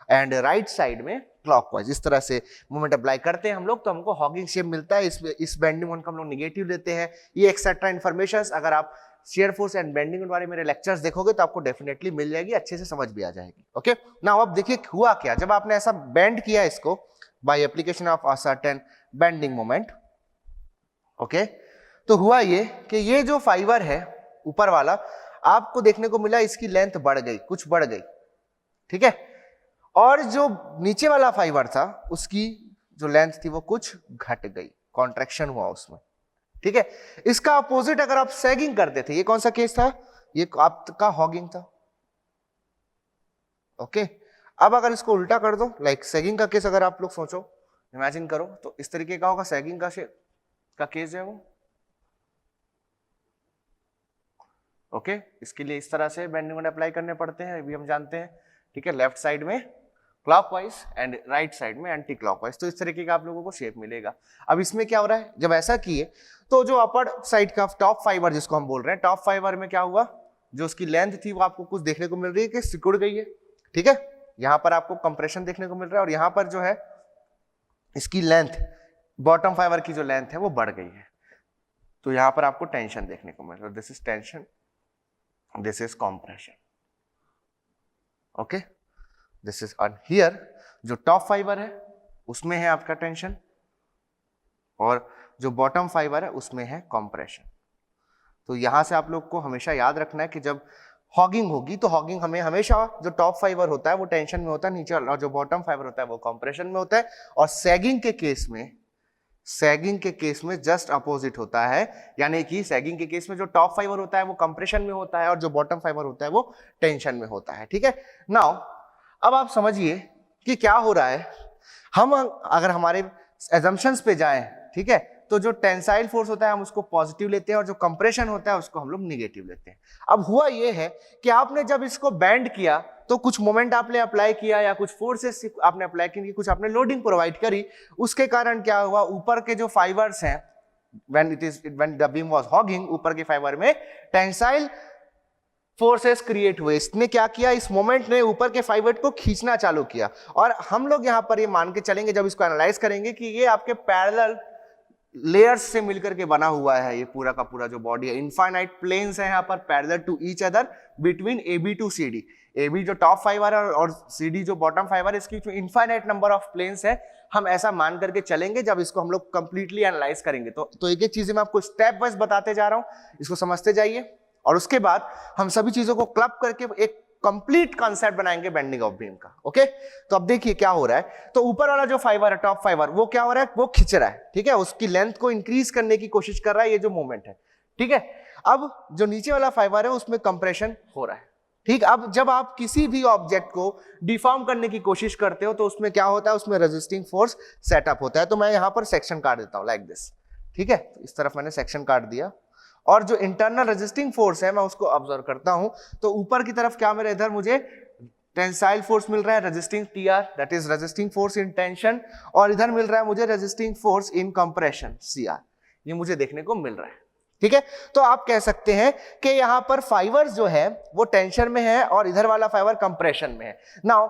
[SPEAKER 1] and right side में क्लॉकवाइज, इस तरह से मोमेंट अप्लाई करते हैं हम लोग, तो हमको हॉगिंग शेप मिलता है। इस बेंडिंग मोमेंट को हम लोग नेगेटिव लेते हैं। ये एक्सेट्रा इन्फॉर्मेशन अगर आप शियर फोर्स एंड बेंडिंग वाले मेरे लेक्चर्स देखोगे तो आपको डेफिनेटली मिल जाएगी, अच्छे से समझ भी आ जाएगी। ओके, नाउ अब देखिए हुआ क्या, जब आपने ऐसा बेंड किया इसको by application of a certain bending moment. Okay, तो हुआ ये कि ये जो फाइबर है ऊपर वाला, आपको देखने को मिला इसकी लेंथ बढ़ गई, कुछ बढ़ गई। ठीक है, और जो नीचे वाला फाइबर था उसकी जो लेंथ थी वो कुछ घट गई, कॉन्ट्रैक्शन हुआ उसमें। ठीक है, इसका अपोजिट अगर आप सैगिंग करते थे, ये कौन सा केस था, ये आपका हॉगिंग था। ओके, अब अगर इसको उल्टा कर दो, लाइक सैगिंग का केस अगर आप लोग सोचो, इमेजिन करो, तो इस तरीके का होगा सैगिंग का केस है वो। ओके, इसके लिए इस तरह से बेंडिंग मोमेंट अप्लाई करने पड़ते हैं, अभी हम जानते हैं, ठीक है। लेफ्ट साइड में क्लॉकवाइज एंड राइट साइड में एंटी क्लॉकवाइज, तो इस तरीके का आप लोगों को शेप मिलेगा। अब इसमें क्या हो रहा है, जब ऐसा किए तो जो अपर साइड का टॉप फाइबर जिसको हम बोल रहे हैं, टॉप फाइबर में क्या हुआ, जो उसकी लेंथ थी वो आपको कुछ देखने को मिल रही है कि सिकुड़ गई है, ठीक है। यहां पर आपको कंप्रेशन देखने को मिल रहा है, और यहां पर जो है इसकी लेंथ, बॉटम फाइबर की जो लेंथ है वो बढ़ गई है, तो यहां पर आपको टेंशन देखने को मिल रहा है। This is tension, this is compression. Okay, this is here जो टॉप फाइबर है उसमें है आपका टेंशन, और जो बॉटम फाइबर है उसमें है कॉम्प्रेशन। तो यहां से आप लोग को हमेशा याद रखना है कि जब हॉगिंग होगी तो हॉगिंग हमें हमेशा जो टॉप फाइबर होता है वो टेंशन में होता है नीचे, और जो बॉटम फाइबर होता है वो कॉम्प्रेशन में होता है। और सैगिंग के केस में जस्ट अपोजिट होता है, यानी कि सैगिंग के केस में जो टॉप फाइबर होता है वो कंप्रेशन में होता है और जो बॉटम फाइबर होता है वो टेंशन में होता है, ठीक है। नाउ अब आप समझिए कि क्या हो रहा है। हम अगर हमारे assumptions पे जाएं, ठीक है, तो जो टेंसाइल फोर्स होता है हम उसको पॉजिटिव लेते हैं और जो कंप्रेशन होता है उसको हम लोग निगेटिव लेते हैं। अब हुआ ये है कि आपने जब इसको बैंड किया तो कुछ मोमेंट आपने अप्लाई किया या कुछ फोर्सेस आपने अप्लाई की, कुछ आपने लोडिंग प्रोवाइड करी, उसके कारण क्या हुआ, ऊपर के जो फाइबर्स हैं, when the beam was hogging, ऊपर के फाइबर में टेंसाइल फोर्सेस क्रिएट हुए। इसने क्या किया, इस मोमेंट ने ऊपर के फाइबर को खींचना चालू किया। और हम लोग यहां पर ये मान के चलेंगे, जब इसको एनालाइज करेंगे, कि ये आपके पैरेलल लेयर्स से मिलकर के बना हुआ है, ये पूरा का पूरा जो बॉडी है, इनफाइनाइट प्लेन्स है यहाँ पर parallel to each other between AB to CD। AB जो टॉप फाइबर है और CD जो बॉटम फाइबर है, इसकी जो इनफाइनाइट नंबर ऑफ प्लेन्स है, हम ऐसा मान करके चलेंगे जब इसको हम लोग कंप्लीटली एनालाइज करेंगे। तो एक एक चीजें मैं आपको स्टेप वाइज बताते जा रहा हूं, इसको समझते जाइए, और उसके बाद हम सभी चीजों को क्लब करके एक कंप्लीट कॉन्सेप्ट बनाएंगे बेंडिंग ऑफ बीम का। ओके, तो अब देखिए क्या हो रहा है। तो ऊपर वाला जो फाइबर है, टॉप फाइबर, वो क्या हो रहा है, वो खिंच रहा है, ठीक है, उसकी लेंथ को इंक्रीज करने की कोशिश कर रहा है, ये जो मूवमेंट है, ठीक है। अब जो नीचे वाला फाइबर है उसमें कंप्रेशन हो रहा है, ठीक। अब जब आप किसी भी ऑब्जेक्ट को डिफॉर्म करने की कोशिश करते हो तो उसमें क्या होता है, उसमें रेजिस्टिंग फोर्स सेटअप होता है। तो मैं यहां पर सेक्शन काट देता हूं लाइक दिस, ठीक है, इस तरफ मैंने सेक्शन काट दिया, और जो इंटरनल रेजिस्टिंग फोर्स है मैं उसको ऑब्जर्व करता हूं। तो ऊपर की तरफ क्या मेरे इधर मुझे टेंसाइल फोर्स मिल रहा है, resisting TR, that is resisting force in tension, और इधर मिल रहा है मुझे resisting force in compression, CR, ये मुझे देखने को मिल रहा है, ठीक है। तो आप कह सकते हैं कि यहां पर फाइबर्स जो है वो टेंशन में है और इधर वाला फाइबर कंप्रेशन में है। Now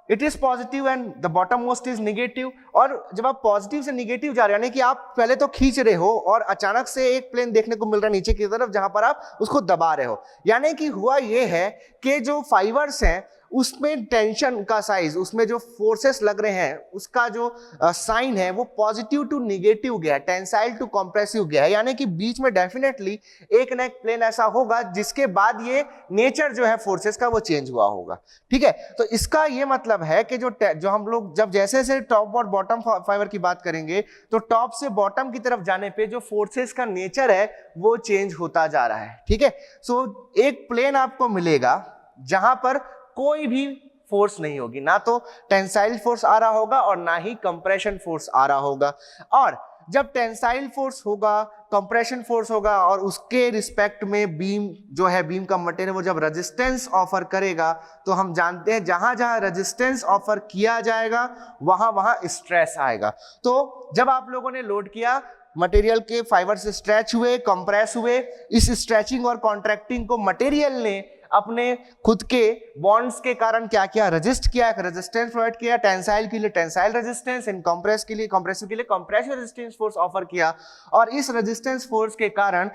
[SPEAKER 1] it is positive and the bottom most is negative. और जब आप पॉजिटिव से निगेटिव जा रहे हो, यानी कि आप पहले तो खींच रहे हो और अचानक से एक प्लेन देखने को मिल रहा है नीचे की तरफ जहां पर आप उसको दबा रहे हो, यानी कि हुआ ये है कि जो फाइबर्स हैं उसमें टेंशन का साइज, उसमें जो फोर्सेस लग रहे हैं उसका जो साइन है वो पॉजिटिव टू निगेटिव गया, टेंसाइल टू कंप्रेसिव गया है, यानी कि बीच में डेफिनेटली एक ना एक प्लेन ऐसा होगा जिसके बाद ये नेचर जो है फोर्सेस का वो चेंज हुआ होगा, ठीक है। तो इसका ये मतलब है कि जो हम लोग जब जैसे जैसे टॉप और बॉटम फाइबर की बात करेंगे तो टॉप से बॉटम की तरफ जाने पे जो फोर्सेस का नेचर है वो चेंज होता जा रहा है, ठीक है। सो एक प्लेन आपको मिलेगा जहां पर कोई भी फोर्स नहीं होगी, ना तो टेंसाइल फोर्स आ रहा होगा और ना ही कंप्रेशन फोर्स आ रहा होगा। और जब टेंसाइल फोर्स होगा, कंप्रेशन फोर्स होगा, और उसके रिस्पेक्ट में बीम जो है, बीम का मटेरियल वो जब रेजिस्टेंस ऑफर करेगा, तो हम जानते हैं जहां जहां रेजिस्टेंस ऑफर किया जाएगा वहां वहां स्ट्रेस आएगा। तो जब आप लोगों ने लोड किया, मटेरियल के फाइबर से स्ट्रेच हुए, कंप्रेस हुए, इस स्ट्रेचिंग और कॉन्ट्रैक्टिंग को मटेरियल ने अपने खुद के बॉन्ड्स के कारण क्या किया, रेजिस्ट किया, एक रेजिस्टेंस प्रोवाइड किया, टेंसाइल के लिए टेंसाइल रेजिस्टेंस, इन कंप्रेस के लिए कंप्रेसिव के लिए कंप्रेसिव रेजिस्टेंस फोर्स ऑफर किया, और इस रेजिस्टेंस फोर्स के कारण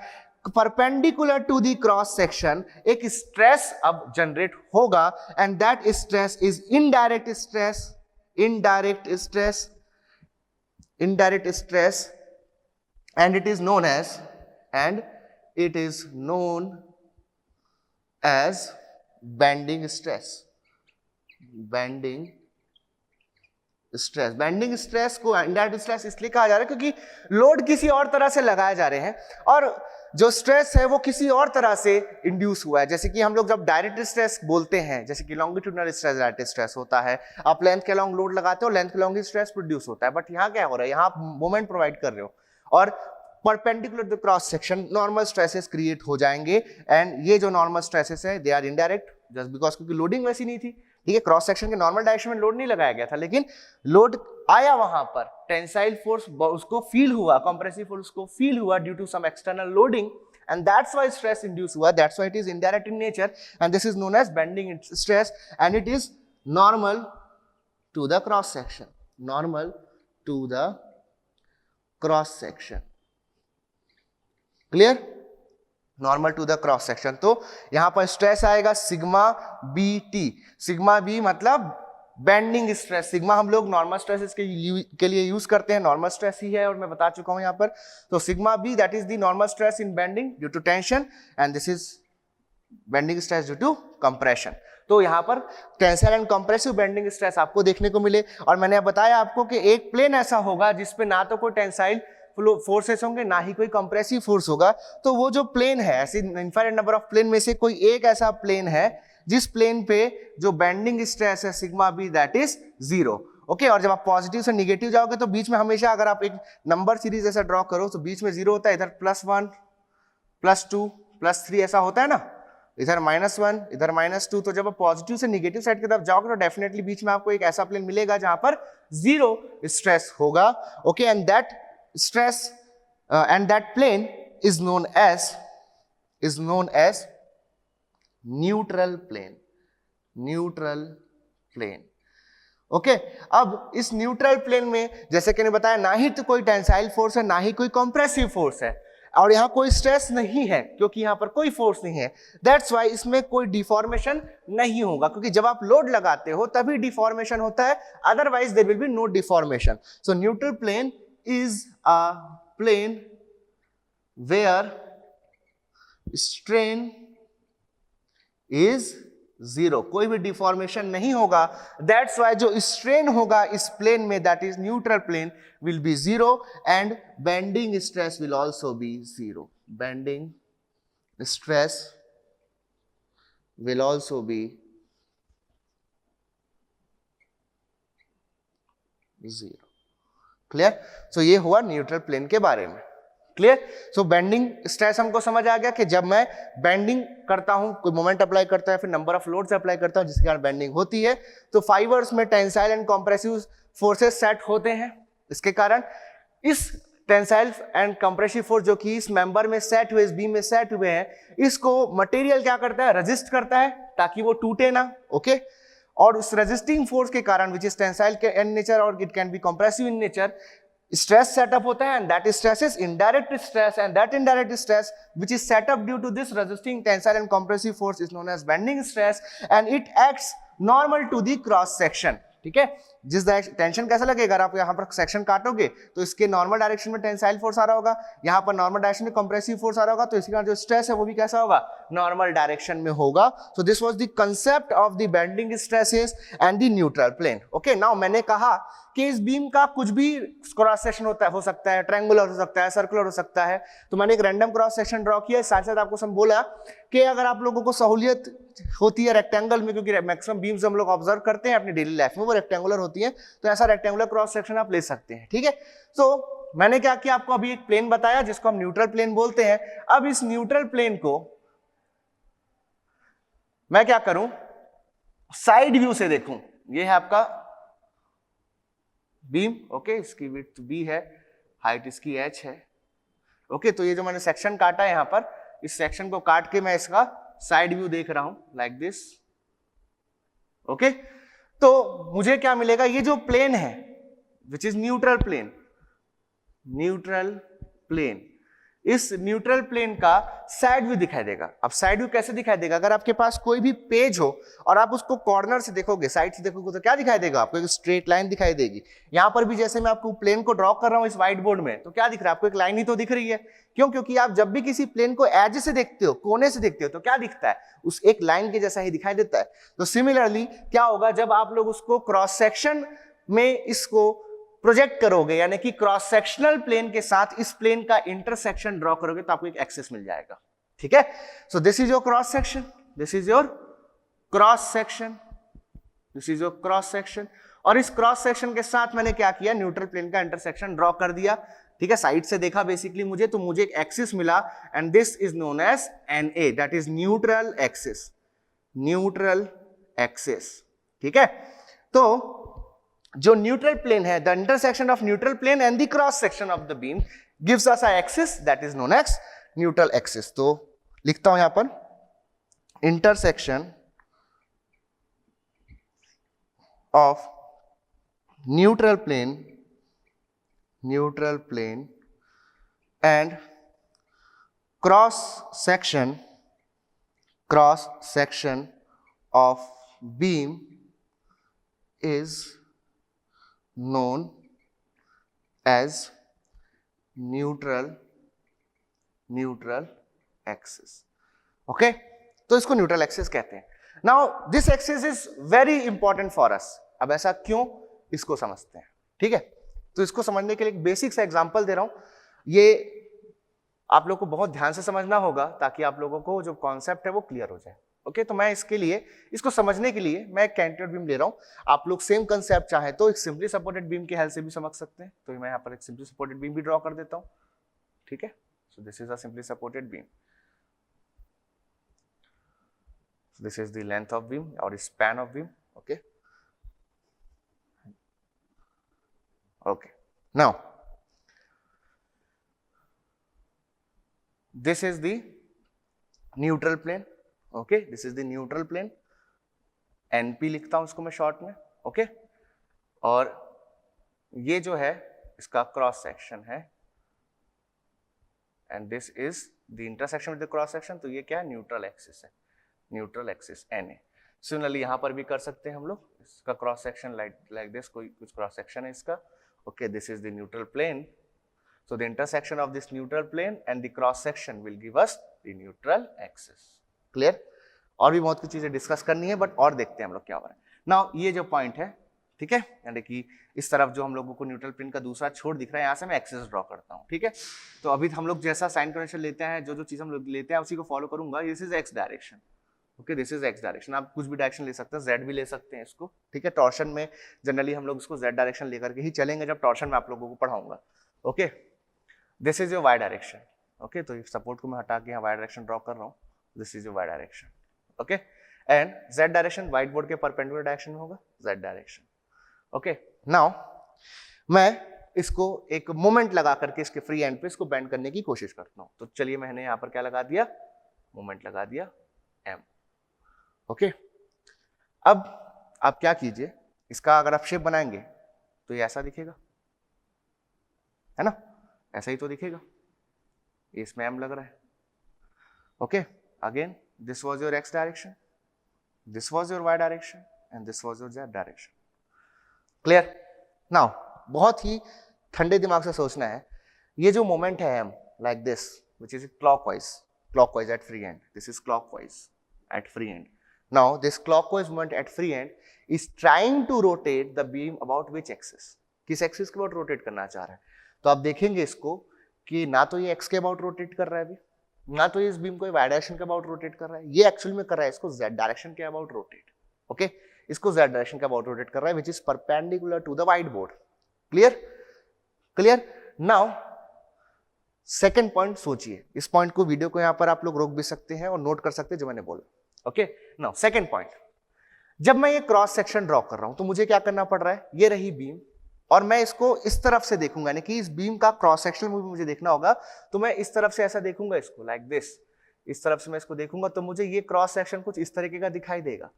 [SPEAKER 1] perpendicular to the cross section एक स्ट्रेस अब जनरेट होगा, and that stress is indirect stress, indirect stress, indirect stress, and it is known as bending stress, bending stress. Bending stress को indirect stress इसलिए कहा जा रहा है क्योंकि लोड किसी और तरह से लगाए जा रहे हैं और जो स्ट्रेस है वो किसी और तरह से इंड्यूस हुआ है। जैसे कि हम लोग जब डायरेक्ट स्ट्रेस बोलते हैं, जैसे कि लॉन्गिट्यूडनल स्ट्रेस डायरेक्ट स्ट्रेस होता है, आप लेंथ के अलॉन्ग लोड लगाते हो, लेंथ के अलॉन्ग ही स्ट्रेस प्रोड्यूस होता है। बट यहाँ क्या हो रहा है, यहाँ आप मोमेंट प्रोवाइड कर रहे हो और perpendicular the cross section normal stresses create हो जाएंगे एंड ये जो नॉर्मल स्ट्रेसेस है they are indirect just because क्योंकि लोडिंग वैसी नहीं थी, ठीक है, क्रॉस सेक्शन के नॉर्मल डायरेक्शन में लोड नहीं लगाया गया था, लेकिन लोड आया वहां पर, टेंसाइल फोर्स उसको फील हुआ, कंप्रेसिव फोर्स को फील हुआ due to some external loading and that's why stress induced हुआ, that's why it is indirect in nature and this is known as bending stress and it is normal to the cross section, normal to the cross section, clear, normal to the cross section। तो यहां पर stress आएगा sigma B T, sigma B मतलब bending stress, sigma हम लोग normal stresses के लिए use करते हैं, नॉर्मल स्ट्रेस ही है और मैं बता चुका हूं यहां पर। तो sigma B that is the normal stress in bending due to tension and this is bending stress due to compression. तो यहां पर tensile and compressive bending stress आपको देखने को मिले और मैंने बताया आपको कि एक प्लेन ऐसा होगा जिसपे ना तो कोई टेंसाइल फोर्सेस होंगे ना ही कोई कंप्रेसिव फोर्स होगा। तो वो जो प्लेन है, ऐसे इनफाइनाइट नंबर ऑफ प्लेन में से कोई एक ऐसा प्लेन है जिस प्लेन पे जो बेंडिंग स्ट्रेस है sigma B that is 0, okay. और जब आप पॉजिटिव से निगेटिव जाओगे तो बीच में हमेशा अगर आप एक नंबर सीरीज ऐसा ड्रॉ करो तो बीच में 0 होता है, इधर +1 +2 +3 ऐसा होता है ना, इधर -1 इधर -2। तो जब आप पॉजिटिव से निगेटिव साइड की तरफ जाओगे तो डेफिनेटली बीच में आपको एक ऐसा प्लेन मिलेगा जहां पर 0 स्ट्रेस होगा, okay. And that stress and that plane is known as neutral plane, neutral plane, okay. अब इस न्यूट्रल प्लेन में जैसे कि मैंने बताया ना ही तो कोई टेंसाइल फोर्स है ना ही कोई कंप्रेसिव फोर्स है और यहां कोई स्ट्रेस नहीं है क्योंकि यहां पर कोई फोर्स नहीं है। दैट्स वाई इसमें कोई डिफॉर्मेशन नहीं होगा क्योंकि जब आप लोड लगाते हो तभी डिफॉर्मेशन होता है, otherwise there will be no deformation. So neutral plane is a plane where strain is 0, कोई भी डिफॉर्मेशन नहीं होगा। दैट्स वाई जो स्ट्रेन होगा इस प्लेन में that is neutral plane will be 0 and bending stress will also be 0, bending stress will also be 0, clear. So ये हुआ न्यूट्रल प्लेन के बारे में, क्लियर। सो बेंडिंग स्ट्रेस हमको समझ आ गया कि जब मैं बेंडिंग करता हूं, कोई मोमेंट अप्लाई करता है, फिर नंबर ऑफ लोड्स अप्लाई करता हूं जिसके कारण बेंडिंग होती है, तो फाइबर्स में tensile and compressive forces set होते हैं। इसके कारण इस टेंसाइल एंड कंप्रेसिव फोर्स जो कि इस मेंबर में सेट हुए, इस बीम में सेट हुए हैं, इसको मटेरियल क्या करता है, रेजिस्ट करता है ताकि वो टूटे ना, ओके। और उस रेजिस्टिंग फोर्स के कारण which is tensile in nature और it can be compressive in nature, stress set up होता है and that stress is indirect stress and that indirect stress which is set up due to this resisting tensile and compressive force is known as bending stress and it acts normal to the cross section, ठीक है। जिस tension कैसा लगेगा, अगर आप यहाँ पर section काटोगे तो इसके नॉर्मल डायरेक्शन में टेंसाइल फोर्स आ रहा होगा, यहाँ पर नॉर्मल डायरेक्शन में कंप्रेसिव फोर्स आ रहा होगा, तो इसके कारण जो स्ट्रेस है वो भी कैसा होगा, नॉर्मल डायरेक्शन में होगा। So this was the concept of the bending stresses and the neutral plane, okay. Now मैंने कहा कि इस बीम का कुछ भी क्रॉस सेक्शन होता है, हो सकता है ट्रायंगुलर हो सकता है, सर्कुलर हो सकता है, तो मैंने एक रैंडम क्रॉस सेक्शन ड्रॉ किया। साथ साथ आपको सब बोला कि अगर आप लोगों को सहूलियत होती है रेक्टेंगल में, क्योंकि मैक्सिमम बीम्स हम लोग ऑब्जर्व करते हैं अपनी डेली लाइफ में वो रेक्टेंगुलर होती हैं, तो ऐसा रेक्टेंगुलर क्रॉस सेक्शन आप ले सकते हैं, ठीक है। तो मैंने क्या किया, आपको अभी एक प्लेन बताया जिसको हम न्यूट्रल प्लेन बोलते हैं। अब इस न्यूट्रल प्लेन को मैं क्या करूं, साइड व्यू से देखूं। ये है आपका बीम, ओके, इसकी विड्थ b है, हाइट इसकी h है, ओके। तो ये जो मैंने सेक्शन काटा है यहाँ पर, इस सेक्शन को काट के मैं इसका साइड व्यू देख रहा हूं लाइक दिस, ओके। तो मुझे क्या मिलेगा, ये जो प्लेन है which is neutral plane, neutral plane, इस न्यूट्रल प्लेन का साइड व्यू दिखाई देगा। अब साइड व्यू कैसे दिखाई देगा, अगर आपके पास कोई भी पेज हो और आप उसको कॉर्नर से देखोगे, साइड से देखोगे, तो क्या दिखाई देगा आपको, एक स्ट्रेट लाइन दिखाई देगी। यहां पर भी जैसे मैं आपको प्लेन को ड्रॉ कर रहा हूं इस व्हाइट बोर्ड में, तो क्या दिख रहा है आपको, एक लाइन ही तो दिख रही है। क्यों, क्योंकि आप जब भी किसी प्लेन को एज से देखते हो, कोने से देखते हो, तो क्या दिखता है, उस एक लाइन के जैसा ही दिखाई देता है। तो सिमिलरली क्या होगा, जब आप लोग उसको क्रॉस सेक्शन में इसको प्रोजेक्ट करोगे, यानी कि क्रॉस सेक्शनल प्लेन के साथ इस प्लेन का इंटरसेक्शन ड्रॉ करोगे तो आपको एक एक्सिस मिल जाएगा, ठीक है। So this is your cross section, this is your cross section, this is your cross section, और इस क्रॉस सेक्शन के साथ मैंने क्या किया, न्यूट्रल प्लेन का इंटरसेक्शन ड्रॉ कर दिया, ठीक है। साइड से देखा बेसिकली मुझे, तो मुझे एक एक्सिस मिला and this is known as NA, that is neutral axis, neutral axis, ठीक है। तो जो न्यूट्रल प्लेन है, the intersection of neutral plane and the cross section of the beam gives us a axis that is known as neutral axis. तो लिखता हूं यहां पर intersection of neutral plane and cross section of beam is known as neutral axis, okay। तो इसको neutral axis कहते हैं। Now this axis is very important for us. अब ऐसा क्यों, इसको समझते हैं, ठीक है। तो इसको समझने के लिए एक बेसिक सा एग्जांपल दे रहा हूं, ये आप लोग को बहुत ध्यान से समझना होगा ताकि आप लोगों को जो कॉन्सेप्ट है वो क्लियर हो जाए, ओके। तो मैं इसके लिए, इसको समझने के लिए मैं एक कैंटिलीवर बीम ले रहा हूं। आप लोग सेम कंसेप्ट चाहे तो एक सिंपली सपोर्टेड बीम की हेल्प से भी समझ सकते हैं, तो मैं यहां पर एक सिंपली सपोर्टेड बीम भी ड्रॉ कर देता हूं, ठीक है। So this is a simply supported beam, this is the length of beam और span of beam, okay okay. Now this is the neutral plane, okay, this is the neutral plane, NP लिखता हूं इसको मैं short में, okay. और ये जो है इसका क्रॉस सेक्शन है and this is the intersection with the cross section, तो ये क्या है, न्यूट्रल एक्सिस है, न्यूट्रल एक्सिस NA। सिमिलरली यहां पर भी कर सकते हैं हम लोग, इसका क्रॉस सेक्शन लाइक दिस, कोई कुछ क्रॉस सेक्शन है इसका, okay. This is the neutral plane, so the intersection of this neutral plane and the cross section will give us the neutral axis, clear। और भी बहुत कुछ चीजें डिस्कस करनी है, बट और देखते हैं हम लोग क्या हो रहा है। नाउ ये जो पॉइंट है, ठीक है, यानी कि इस तरफ जो हम लोगों को न्यूट्रल प्लेन का दूसरा छोर दिख रहा है, यहाँ से मैं एक्सिस ड्रॉ करता हूँ, ठीक है। तो अभी हम लोग जैसा साइन कन्वेंशन लेते हैं, जो चीज हम लोग लेते हैं उसी को फॉलो करूंगा। This is X direction, okay, this is X direction. आप कुछ भी डायरेक्शन ले सकते हैं, जेड भी ले सकते हैं इसको, ठीक है। टॉर्शन में जनरली हम लोग इसको जेड डायरेक्शन लेकर के ही चलेंगे, जब टॉर्शन में आप लोगों को पढ़ाऊंगा, okay. This is your Y direction, okay. तो सपोर्ट को मैं हटा के यहाँ वाई डायरेक्शन ड्रॉ कर रहा हूँ, this is your Y direction, okay. And Z direction whiteboard के परपेंडिकुलर डायरेक्शन में होगा, जेड डायरेक्शन, ओके। नाउ मैं इसको एक मोमेंट लगा करके इसके फ्री एंड पे इसको बेंड करने की कोशिश करता हूँ। तो चलिए मैंने यहाँ पर क्या लगा दिया, मोमेंट लगा दिया M, ओके। अब आप क्या कीजिए, इसका अगर आप शेप बनाएंगे तो ये ऐसा दिखेगा, है ना, ऐसा ही तो दिखेगा, इसमें M लग रहा है, okay. Again this was your X direction, this was your Y direction and this was your Z direction, clear. Now बहुत ही ठंडे दिमाग से सोचना है, ये जो मोमेंट है M like this which is clockwise at free end, this is clockwise at free end. Now this clockwise moment at free end is trying to rotate the beam about which axis, किस axis के about rotate करना चाह रहा है। तो आप देखेंगे इसको कि ना तो ये एक्स के अबाउट रोटेट कर रहा है अभी, ना तो ये इस बीम को वाई डायरेक्शन के अबाउट रोटेट कर रहा है, ये एक्चुअली में कर रहा है इसको जेड डायरेक्शन के अबाउट रोटेट, ओके। इसको जेड डायरेक्शन के अबाउट रोटेट कर रहा है which is perpendicular to the whiteboard, clear. Now second point सोचिए, इस पॉइंट को वीडियो को यहां पर आप लोग रोक भी सकते हैं और नोट कर सकते हैं जो मैंने बोला, ओके। नाउ सेकंड पॉइंट, जब मैं ये क्रॉस सेक्शन ड्रॉ कर रहा हूं तो मुझे क्या करना पड़ रहा है, ये रही बीम और मैं इसको इस तरफ से देखूंगा, यानी कि इस बीम का क्रॉस सेक्शन मुझे देखना होगा, तो मैं इस तरफ से ऐसा देखूंगा इसको लाइक दिस, इस तरफ से मैं इसको देखूंगा तो मुझे ये क्रॉस सेक्शन कुछ इस तरीके का दिखाई देगा,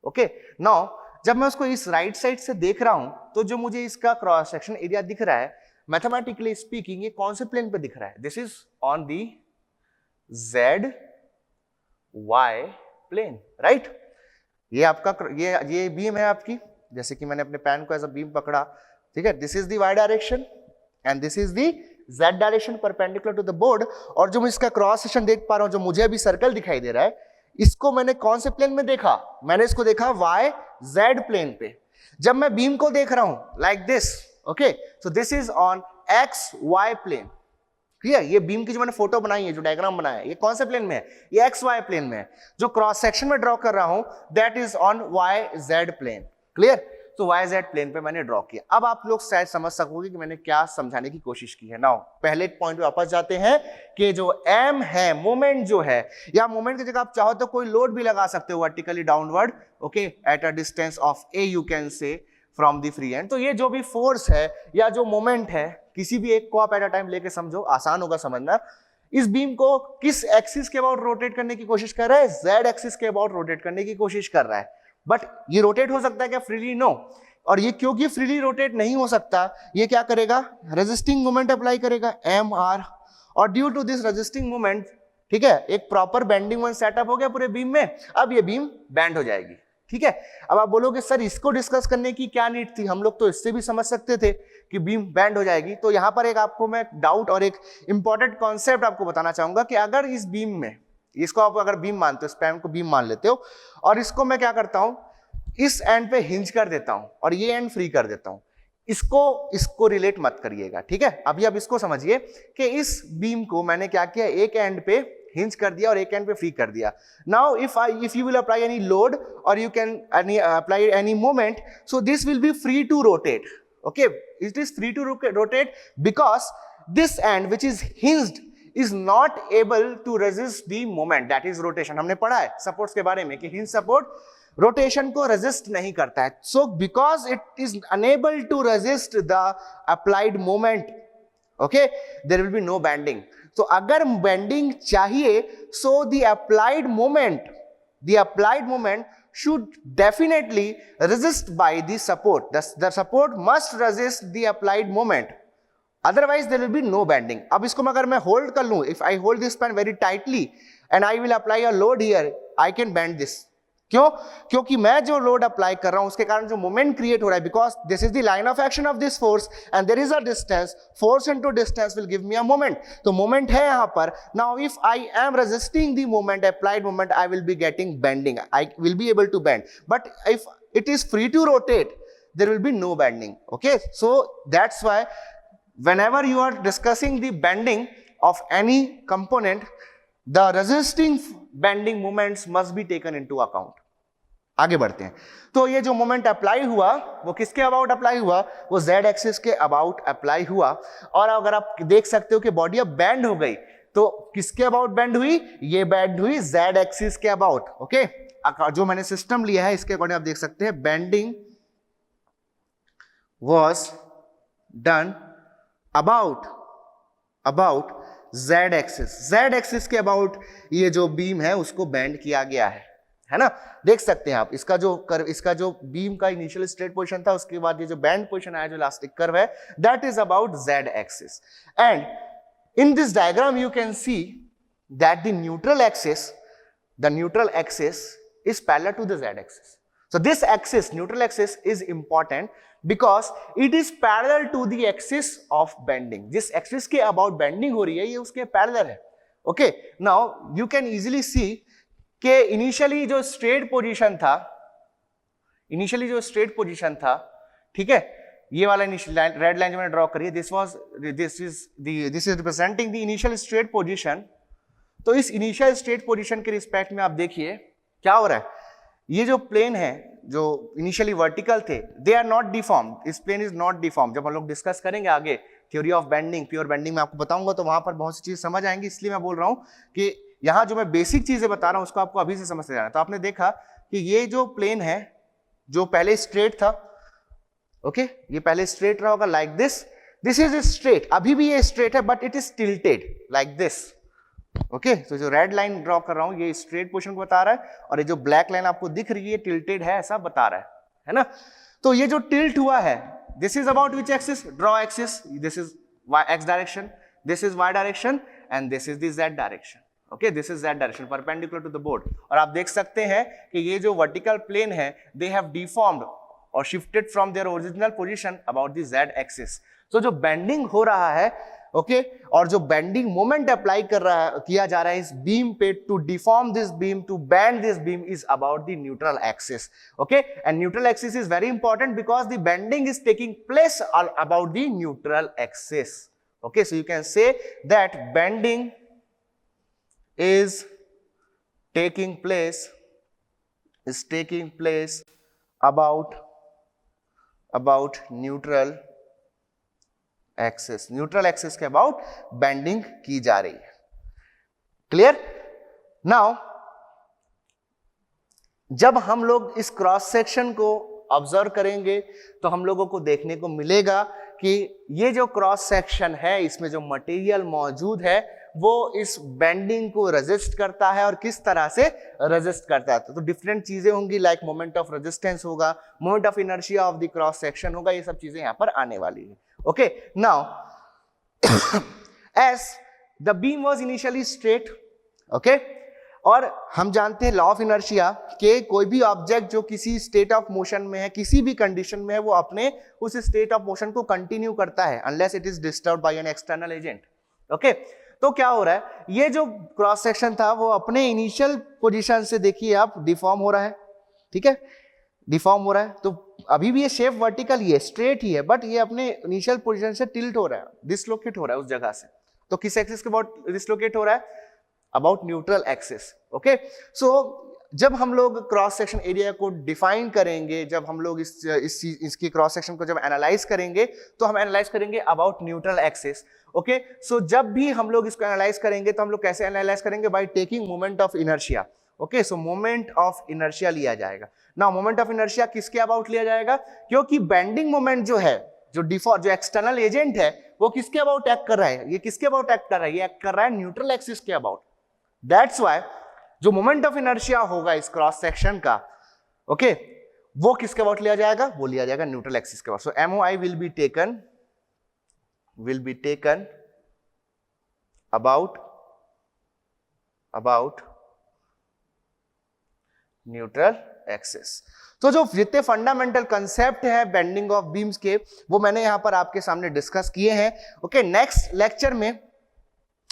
[SPEAKER 1] ओके। नाउ जब मैं उसको इस राइट साइड से देख रहा हूं तो जो मुझे इसका क्रॉस सेक्शन एरिया दिख रहा है, मैथमेटिकली स्पीकिंग ये कौन से प्लेन पे दिख रहा है, this is on the Z Y plane, right. ये आपका ये बीम है आपकी, जैसे कि मैंने अपने पेन को एज अ बीम पकड़ा, ठीक है। This is the Y direction and this is the Z direction perpendicular to the board. और जो मैं इसका क्रॉस सेक्शन देख पा रहा हूं, जो मुझे अभी सर्कल दिखाई दे रहा है, इसको मैंने कौन से प्लेन में देखा, मैंने इसको देखा वाई जेड प्लेन पे। जब मैं बीम को देख रहा हूं like this, okay, so this is on X Y plane. Clear? ये बीम की जो मैंने फोटो बनाई है, जो डायग्राम बनाया है, ये कौन से प्लेन में है? ये एक्स वाई प्लेन में है। जो क्रॉस सेक्शन में ड्रॉ कर रहा हूं that is on Y Z plane. Clear? तो वाई जेड प्लेन पे मैंने ड्रॉ किया। अब आप लोग शायद समझ सकोगे कि मैंने क्या समझाने की कोशिश की है। नाउ पहले पॉइंट पे वापस जाते हैं कि जो एम है, मोमेंट जो है, या मोमेंट की जगह आप चाहो तो कोई लोड भी लगा सकते हो vertically downward, okay, at a distance of A you can से फ्रॉम द फ्री एंड। तो ये जो भी फोर्स है या जो मोमेंट है, किसी भी एक को आप एट अ टाइम लेके समझो, आसान होगा समझना। इस बीम को किस एक्सिस के अबाउट रोटेट करने की कोशिश कर रहा है? जेड एक्सिस के अबाउट रोटेट करने की कोशिश कर रहा है। बट ये रोटेट हो सकता है क्या फ्रीली? नो। और ये क्योंकि फ्रीली रोटेट नहीं हो सकता, ये क्या करेगा? रेजिस्टिंग मोमेंट अप्लाई करेगा, एम आर। और due to this resisting moment, ठीक है, एक प्रॉपर बेंडिंग मोमेंट सेटअप हो गया पूरे बीम में। अब ये बीम बैंड हो जाएगी। ठीक है? अब आप बोलोगे सर इसको डिस्कस करने की क्या नीड थी, हम लोग तो इससे भी समझ सकते थे कि बीम बैंड हो जाएगी। तो यहां पर एक आपको मैं डाउट और एक इंपॉर्टेंट कॉन्सेप्ट आपको बताना चाहूंगा कि अगर इस बीम में, इसको आप अगर बीम मानते हो, स्पैन को बीम मान लेते हो, और इसको मैं क्या करता हूं, इस एंड पे हिंज कर देता हूं और ये एंड फ्री कर देता हूं, इसको रिलेट मत करिएगा। ठीक है? अभी आप इसको समझिए कि इस बीम को मैंने क्या किया, एक एंड पे हिंज कर दिया और एक एंड पे फ्री कर दिया। Now if you will apply any load और you can apply any moment, so this will be free to rotate. Okay, it is free to rotate because this end which is hinged is not able to resist the moment, that is rotation। हमने पढ़ा है supports के बारे में कि hinge support rotation को resist नहीं करता है। so because it is unable to resist the applied moment, okay, there will be no bending। तो अगर बेंडिंग चाहिए, so the applied moment should definitely resist by the support। the support must resist the applied moment, otherwise there will be no bending। अब इसको अगर मैं hold कर लूं, if I hold this pen very tightly and I will apply a load here, I can bend this। क्यों? क्योंकि मैं जो लोड अप्लाई कर रहा हूं उसके कारण जो मोमेंट क्रिएट हो रहा है, because this is the line of action of this force and there is a distance, force into distance will give me a moment. तो मोमेंट है यहां पर। Now if I am resisting the moment, applied moment, I will be getting bending, I will be able to bend. But if it is free to rotate, there will be no bending। okay, so that's why whenever you are discussing the bending of any component, the resisting bending moments must be taken into account। आगे बढ़ते हैं। तो ये जो moment apply हुआ वो किसके about apply हुआ? वो जेड एक्सिस के अबाउट अप्लाई हुआ। और अगर आप देख सकते हो कि बॉडी अब बैंड हो गई, तो किसके अबाउट बैंड हुई? ये बैंड हुई जेड एक्सिस के अबाउट। ओके, जो मैंने सिस्टम लिया है इसके अकॉर्डिंग आप देख सकते हैं, bending was done about z axis के अबाउट ये जो बीम है उसको बेंड किया गया है ना? देख सकते हैं आप, इसका जो बीम का इनिशियल स्ट्रेट पोजीशन था, उसके बाद ये जो बैंड पोजीशन आया, जो इलास्टिक कर्व है, that is about z axis. And in this diagram you can see that the neutral axis is parallel to the z axis। so this axis, neutral axis, is important because it is parallel to the axis of bending। जिस axis के about bending हो रही है ये उसके parallel है। okay, now you can easily see कि initially जो straight position था, ठीक है, ये वाला रेड लाइन जो मैंने ड्रॉ करी है, this is representing the initial straight position। तो इस इनिशियल स्ट्रेट पोजीशन के रिस्पेक्ट में आप देखिए क्या हो रहा है। ये जो प्लेन है जो इनिशियली वर्टिकल थे, दे आर नॉट डिफॉर्म्ड। इस प्लेन इज नॉट डिफॉर्म्ड। जब हम लोग डिस्कस करेंगे आगे theory of bending, pure bending में आपको बताऊंगा, तो वहां पर बहुत सी चीज समझ आएंगी। इसलिए मैं बोल रहा हूं कि यहाँ जो मैं बेसिक चीजें बता रहा हूं उसको आपको अभी से समझते जाना। तो आपने देखा कि ये जो प्लेन है जो पहले स्ट्रेट था, ओके, ये पहले स्ट्रेट रहा होगा लाइक दिस इज स्ट्रेट, अभी भी ये स्ट्रेट है but it is tilted like this. Okay, तो जो रेड लाइन ड्रॉ कर रहा हूं ये स्ट्रेट पोजीशन को बता रहा है, और ये जो ब्लैक लाइन आपको दिख रही है टिल्टेड है, ऐसा बता रहा है ना? तो ये जो टिल्ट हुआ है, this is about which axis? Draw axis. This is X direction, this is Y direction, and this is the Z direction. Okay, this is Z direction perpendicular to the board. और आप देख सकते हैं कि ये जो वर्टिकल प्लेन है, they have deformed और shifted from their original position about the Z axis. तो जो बेंडिंग हो रहा है ओके और जो बेंडिंग मोमेंट अप्लाई किया जा रहा है इस बीम पे to deform this beam, to bend this beam is about the neutral axis. Okay and neutral axis is very important because the bending is taking place about the neutral axis. Okay so you can say that bending is taking place about neutral axis. Neutral axis के about bending की जा रही है. Clear. Now जब हम लोग इस cross section को ऑब्जर्व करेंगे तो हम लोगों को देखने को मिलेगा कि ये जो क्रॉस सेक्शन है इसमें जो मटेरियल मौजूद है वो इस बेंडिंग को रेजिस्ट करता है और किस तरह से रेजिस्ट करता है. तो डिफरेंट चीजें होंगी लाइक मोमेंट ऑफ रेजिस्टेंस होगा, moment of inertia of the cross section होगा, ये सब चीजें यहां पर आने वाली है. Okay now as the beam was initially straight. Okay और हम जानते हैं लॉ ऑफ इनर्शिया के कोई भी ऑब्जेक्ट जो किसी स्टेट ऑफ मोशन में है, किसी भी कंडीशन में है, वो अपने उस स्टेट ऑफ मोशन को कंटिन्यू करता है unless it is disturbed by an external agent. Okay तो क्या हो रहा है, ये जो क्रॉस सेक्शन था वो अपने इनिशियल पोजीशन से देखिए आप डिफॉर्म हो रहा है. ठीक है डिफॉर्म हो रहा है. तो अभी भी ये शेप वर्टिकल ही है, स्ट्रेट ही है, बट ये अपने इनिशियल पोजीशन से टिल्ट हो रहा है, डिसलोकेट हो रहा है उस जगह से. तो किस एक्सिस के अबाउट डिसलोकेट हो रहा है? About neutral axis. ओके सो जब हम लोग क्रॉस सेक्शन एरिया को डिफाइन करेंगे, जब हम लोग इसकी क्रॉस सेक्शन को जब एनालाइज करेंगे तो हम एनालाइज करेंगे अबाउट न्यूट्रल एक्सिस. ओके सो जब भी हम लोग इसको एनालाइज करेंगे तो हम लोग कैसे एनालाइज करेंगे? By taking moment of inertia. Okay so moment of inertia लिया जाएगा. नाउ मोमेंट ऑफ इनर्शिया किसके अबाउट लिया जाएगा? क्योंकि बेंडिंग मोमेंट जो है, जो एक्सटर्नल एजेंट है, वो किसके अबाउट एक्ट कर रहा है? ये किसके अबाउट एक्ट कर रहा है? ये एक्ट कर रहा है न्यूट्रल एक्सिस के अबाउट. दैट्स व्हाई जो मोमेंट ऑफ इनर्शिया होगा इस क्रॉस सेक्शन का, ओके वो किसके अबाउट लिया जाएगा? वो लिया जाएगा न्यूट्रल एक्सिस के about. So MOI will be taken about neutral axis. तो जो जितने फंडामेंटल कंसेप्ट है बेंडिंग ऑफ बीम्स के वो मैंने यहां पर आपके सामने डिस्कस किए हैं. ओके नेक्स्ट लेक्चर में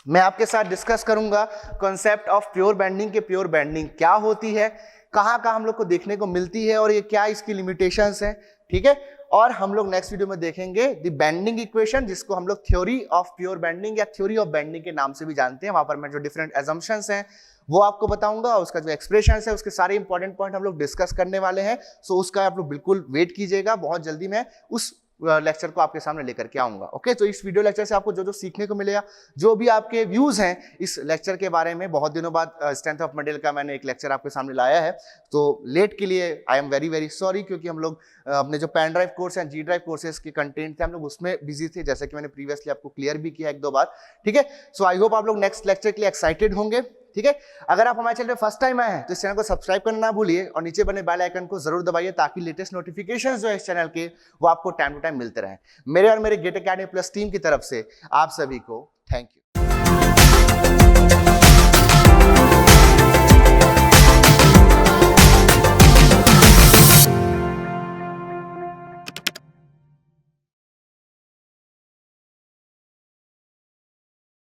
[SPEAKER 1] मैं आपके साथ डिस्कस करूंगा कॉन्सेप्ट ऑफ प्योर बेंडिंग के. प्योर बेंडिंग क्या होती है, कहां हम लोग को देखने को मिलती है और ये क्या इसकी लिमिटेशंस है. ठीक है और हम लोग नेक्स्ट वीडियो में देखेंगे द बेंडिंग इक्वेशन, जिसको हम लोग थ्योरी ऑफ प्योर बेंडिंग या थ्योरी ऑफ बेंडिंग के नाम से भी जानते हैं. वहां पर मैं जो डिफरेंट एजम्पशंस हैं वो आपको बताऊंगा, उसका जो एक्सप्रेशन है उसके सारे इंपॉर्टेंट पॉइंट हम लोग डिस्कस करने वाले हैं. सो उसका आप लोग बिल्कुल वेट कीजिएगा, बहुत जल्दी मैं उस लेक्चर को आपके सामने लेकर के आऊंगा. ओके तो इस वीडियो लेक्चर से आपको जो सीखने को मिलेगा, जो भी आपके व्यूज हैं इस लेक्चर के बारे में, बहुत दिनों बाद स्ट्रेंथ ऑफ मटेरियल का मैंने एक लेक्चर आपके सामने लाया है, तो लेट के लिए I am very very sorry, क्योंकि हम लोग अपने जो पेन ड्राइव कोर्स हैं, जी ड्राइव कोर्सेज के कंटेंट थे, हम लोग उसमें बिजी थे, जैसे कि मैंने प्रीवियसली आपको क्लियर भी किया 1-2 बार. ठीक है सो आई होप आप लोग नेक्स्ट लेक्चर के लिए एक्साइटेड होंगे. ठीक है अगर आप हमारे चैनल पे फर्स्ट टाइम आए हैं तो इस चैनल को सब्सक्राइब करना ना भूलिए और नीचे बने बेल आइकन को जरूर दबाइए ताकि लेटेस्ट नोटिफिकेशंस जो है इस चैनल के वो आपको टाइम टू टाइम मिलते रहें. मेरे और मेरे गेट एकेडमी प्लस टीम की तरफ से आप सभी को थैंक यू.